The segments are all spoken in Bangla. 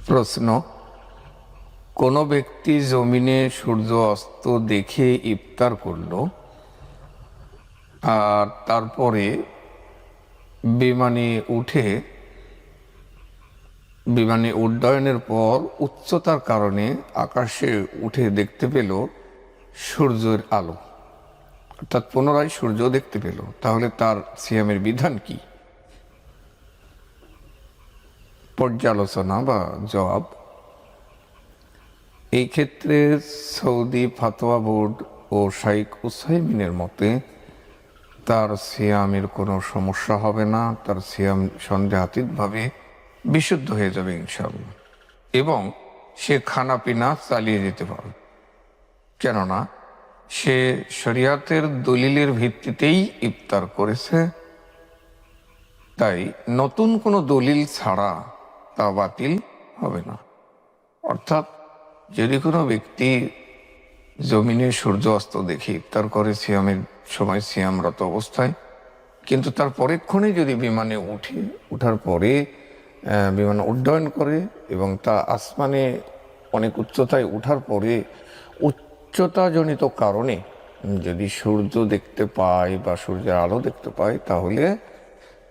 প্রশ্ন: কোনো ব্যক্তি জমিনে সূর্য অস্ত দেখে ইফতার করল, আর তারপরে বিমানে উড্ডয়নের পর উচ্চতার কারণে আকাশে উঠে দেখতে পেল সূর্যের আলো, অর্থাৎ পুনরায় সূর্য দেখতে পেল, তাহলে তার সিয়ামের বিধান কি? পর্যালোচনা বা জবাব: এই ক্ষেত্রে সৌদি ফাতোয়া বোর্ড ও শাইখ উসাইমিনের মতে তার সিয়ামের কোনো সমস্যা হবে না, তার সিয়াম সন্দেহাতীতভাবে বিশুদ্ধ হয়ে যাবে ইনশাআল্লাহ, এবং সে খানা পিনা চালিয়ে যেতে পারবে। কেননা সে শরিয়াতের দলিলের ভিত্তিতেই ইফতার করেছে, তাই নতুন কোনো দলিল ছাড়া তা বাতিল হবে না। অর্থাৎ যদি কোনো ব্যক্তি জমিনে সূর্য অস্ত দেখে ইফতার করে সিয়ামের সময় সিয়ামরত অবস্থায়, কিন্তু তার পরেক্ষণে যদি বিমানে ওঠার পরে বিমান উড্ডয়ন করে এবং তা আসমানে অনেক উচ্চতায় ওঠার পরে উচ্চতাজনিত কারণে যদি সূর্য দেখতে পায় বা সূর্যের আলো দেখতে পায়, তাহলে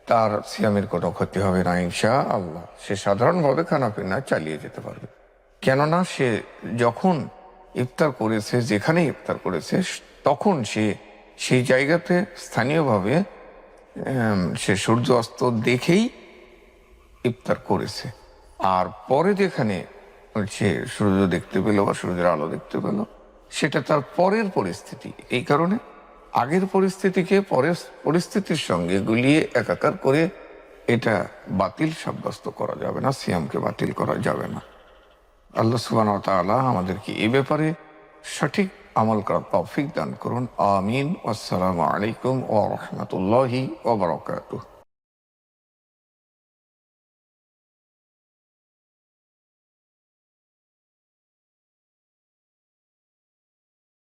তার সিয়ামের কোনো ক্ষতি হবে না ইনশাআল্লাহ। সে সাধারণভাবে খানাপিনা চালিয়ে যেতে পারবে। কেননা সে যখন ইফতার করেছে, যেখানে ইফতার করেছে, তখন সে সেই জায়গাতে স্থানীয়ভাবে সে সূর্য অস্ত দেখেই ইফতার করেছে। আর পরে যেখানে সে সূর্য দেখতে পেল বা সূর্যের আলো দেখতে পেল, সেটা তার পরের পরিস্থিতি। এই কারণে আগের পরিস্থিতিকে পরের পরিস্থিতির সঙ্গে গুলিয়ে একাকার করে এটা বাতিল সাব্যস্ত করা যাবে না, সিয়ামকে বাতিল করা যাবে না। আল্লাহ সুবহানাহু ওয়া তাআলা আমাদেরকে এ ব্যাপারে সঠিক আমল করার তৌফিক দান করুন। আমিন। আসসালামু আলাইকুম ওয়া রাহমাতুল্লাহি ওয়া বারাকাতুহু।